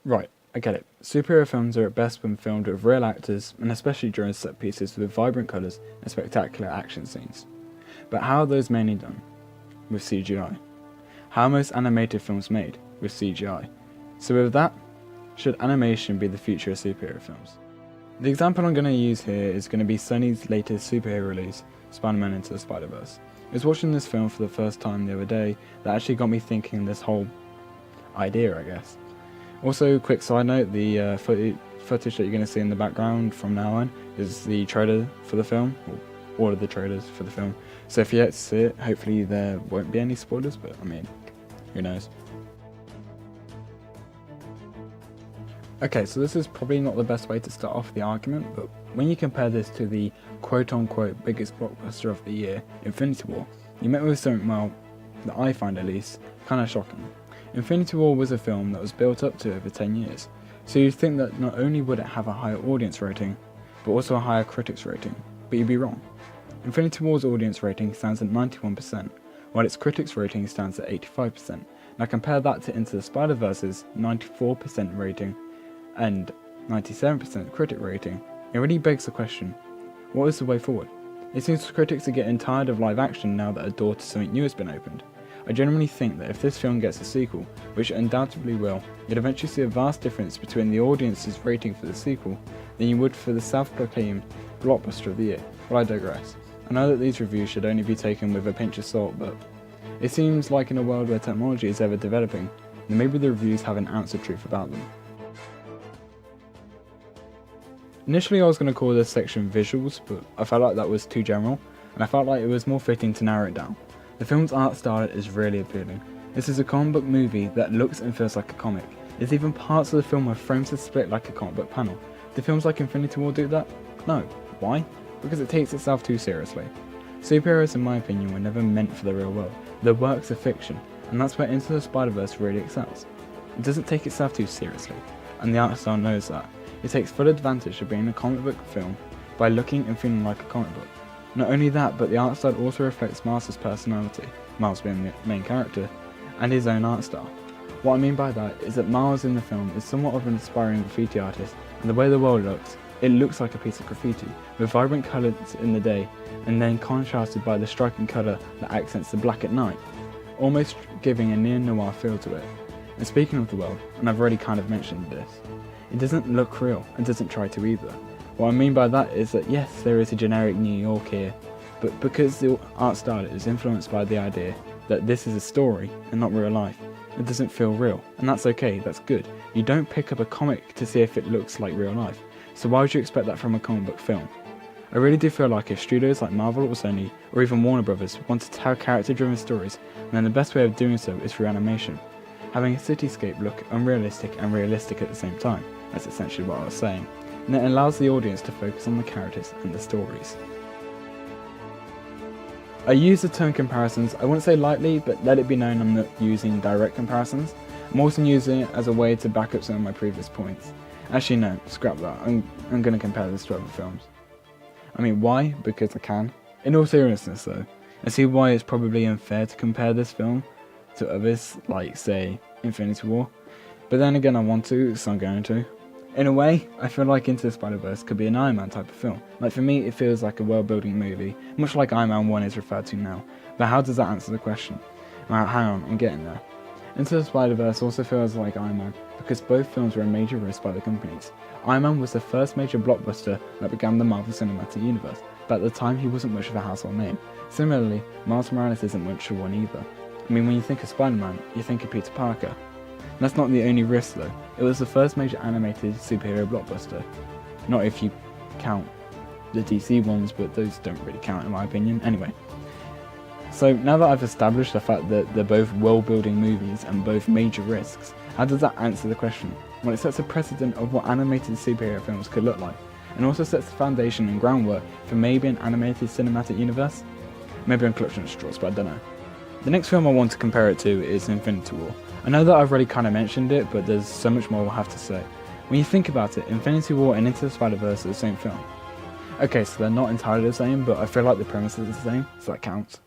Right, I get it. Superhero films are at best when filmed with real actors, and especially during set pieces with vibrant colours and spectacular action scenes. But how are those mainly done? With CGI. How are most animated films made? With CGI. So with that, should animation be the future of superhero films? The example I'm going to use here is going to be Sony's latest superhero release, Spider-Man Into the Spider-Verse. I was watching this film for the first time the other day that actually got me thinking this whole idea, I guess. Also, quick side note, the footage that you're going to see in the background from now on is the trailer for the film, or all of the trailers for the film. So if you yet to see it, hopefully there won't be any spoilers, but I mean, who knows. Okay, so this is probably not the best way to start off the argument, but when you compare this to the quote-unquote biggest blockbuster of the year, Infinity War, you met with something, well, that I find at least, kind of shocking. Infinity War was a film that was built up to over 10 years, so you'd think that not only would it have a higher audience rating, but also a higher critics rating, but you'd be wrong. Infinity War's audience rating stands at 91%, while its critics rating stands at 85%. Now compare that to Into the Spider-Verse's 94% rating and 97% critic rating. It really begs the question, what is the way forward? It seems critics are getting tired of live action now that a door to something new has been opened. I genuinely think that if this film gets a sequel, which it undoubtedly will, you'd eventually see a vast difference between the audience's rating for the sequel than you would for the self-proclaimed blockbuster of the year. But I digress. I know that these reviews should only be taken with a pinch of salt, but it seems like in a world where technology is ever developing, then maybe the reviews have an ounce of truth about them. Initially I was going to call this section visuals, but I felt like that was too general, and I felt like it was more fitting to narrow it down. The film's art style is really appealing. This is a comic book movie that looks and feels like a comic. There's even parts of the film where frames are split like a comic book panel. Do films like Infinity War do that? No. Why? Because it takes itself too seriously. Superheroes, in my opinion, were never meant for the real world. They're works of fiction, and that's where Into the Spider-Verse really excels. It doesn't take itself too seriously, and the art style knows that. It takes full advantage of being a comic book film by looking and feeling like a comic book. Not only that, but the art style also reflects Miles' personality, Miles being the main character, and his own art style. What I mean by that is that Miles in the film is somewhat of an aspiring graffiti artist, and the way the world looks, it looks like a piece of graffiti, with vibrant colours in the day, and then contrasted by the striking colour that accents the black at night, almost giving a neo-noir feel to it. And speaking of the world, and I've already kind of mentioned this, it doesn't look real, and doesn't try to either. What I mean by that is that yes, there is a generic New York here, but because the art style is influenced by the idea that this is a story and not real life, it doesn't feel real, and that's okay, that's good. You don't pick up a comic to see if it looks like real life, so why would you expect that from a comic book film? I really do feel like if studios like Marvel or Sony, or even Warner Brothers, want to tell character-driven stories, then the best way of doing so is through animation. Having a cityscape look unrealistic and realistic at the same time, that's essentially what I was saying, and it allows the audience to focus on the characters and the stories. I use the term comparisons, I wouldn't say lightly, but let it be known I'm not using direct comparisons. I'm also using it as a way to back up some of my previous points. Actually no, scrap that, I'm going to compare this to other films. I mean, why? Because I can. In all seriousness though, I see why it's probably unfair to compare this film to others, like say, Infinity War. But then again I want to, so I'm going to. In a way, I feel like Into the Spider-Verse could be an Iron Man type of film. Like for me, it feels like a world-building movie, much like Iron Man 1 is referred to now. But how does that answer the question? Well, hang on, I'm getting there. Into the Spider-Verse also feels like Iron Man, because both films were a major risk by the companies. Iron Man was the first major blockbuster that began the Marvel Cinematic Universe, but at the time he wasn't much of a household name. Similarly, Miles Morales isn't much of one either. I mean, when you think of Spider-Man, you think of Peter Parker. That's not the only risk though, it was the first major animated superhero blockbuster. Not if you count the DC ones, but those don't really count in my opinion. Anyway, so now that I've established the fact that they're both world-building movies and both major risks, how does that answer the question? Well, it sets a precedent of what animated superhero films could look like, and also sets the foundation and groundwork for maybe an animated cinematic universe? Maybe I'm clutching at straws, but I don't know. The next film I want to compare it to is Infinity War. I know that I've already kind of mentioned it, but there's so much more I'll have to say. When you think about it, Infinity War and Into the Spider-Verse are the same film. Okay, so they're not entirely the same, but I feel like the premise is the same, so that counts.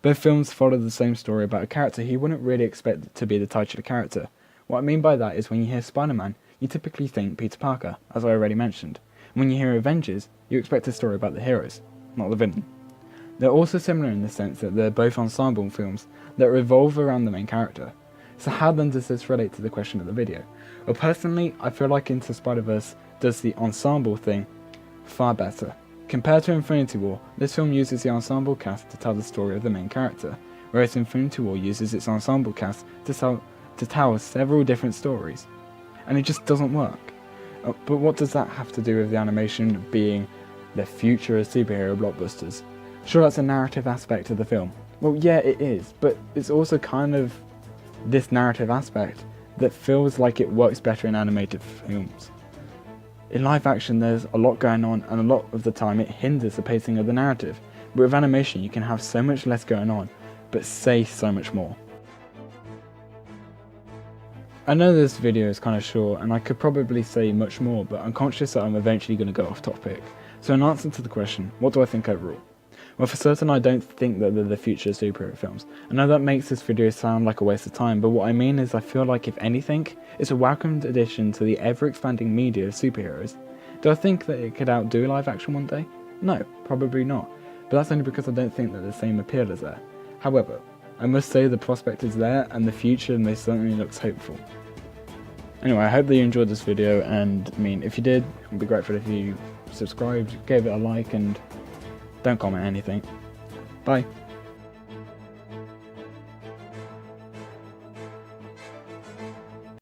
Both films follow the same story about a character who you wouldn't really expect to be the titular character, What I mean by that is when you hear Spider-Man, you typically think Peter Parker, as I already mentioned. And when you hear Avengers, you expect a story about the heroes, not the villain. They're also similar in the sense that they're both ensemble films that revolve around the main character. So how then does this relate to the question of the video? Well, personally, I feel like Into Spider-Verse does the ensemble thing far better. Compared to Infinity War, this film uses the ensemble cast to tell the story of the main character, whereas Infinity War uses its ensemble cast to tell several different stories. And it just doesn't work. But what does that have to do with the animation being the future of superhero blockbusters? Sure, that's a narrative aspect of the film. Well, yeah, it is, but it's also kind of this narrative aspect that feels like it works better in animated films. In live action, there's a lot going on, and a lot of the time it hinders the pacing of the narrative. But with animation, you can have so much less going on, but say so much more. I know this video is kind of short, and I could probably say much more, but I'm conscious that I'm eventually going to go off topic. So in answer to the question, what do I think overall? Well, for certain I don't think that they're the future of superhero films. I know that makes this video sound like a waste of time, but what I mean is I feel like if anything, it's a welcomed addition to the ever-expanding media of superheroes. Do I think that it could outdo live action one day? No, probably not, but that's only because I don't think that the same appeal is there. However, I must say the prospect is there, and the future most certainly looks hopeful. Anyway, I hope that you enjoyed this video, and if you did, it would be grateful if you subscribed, gave it a like, and don't comment anything. Bye.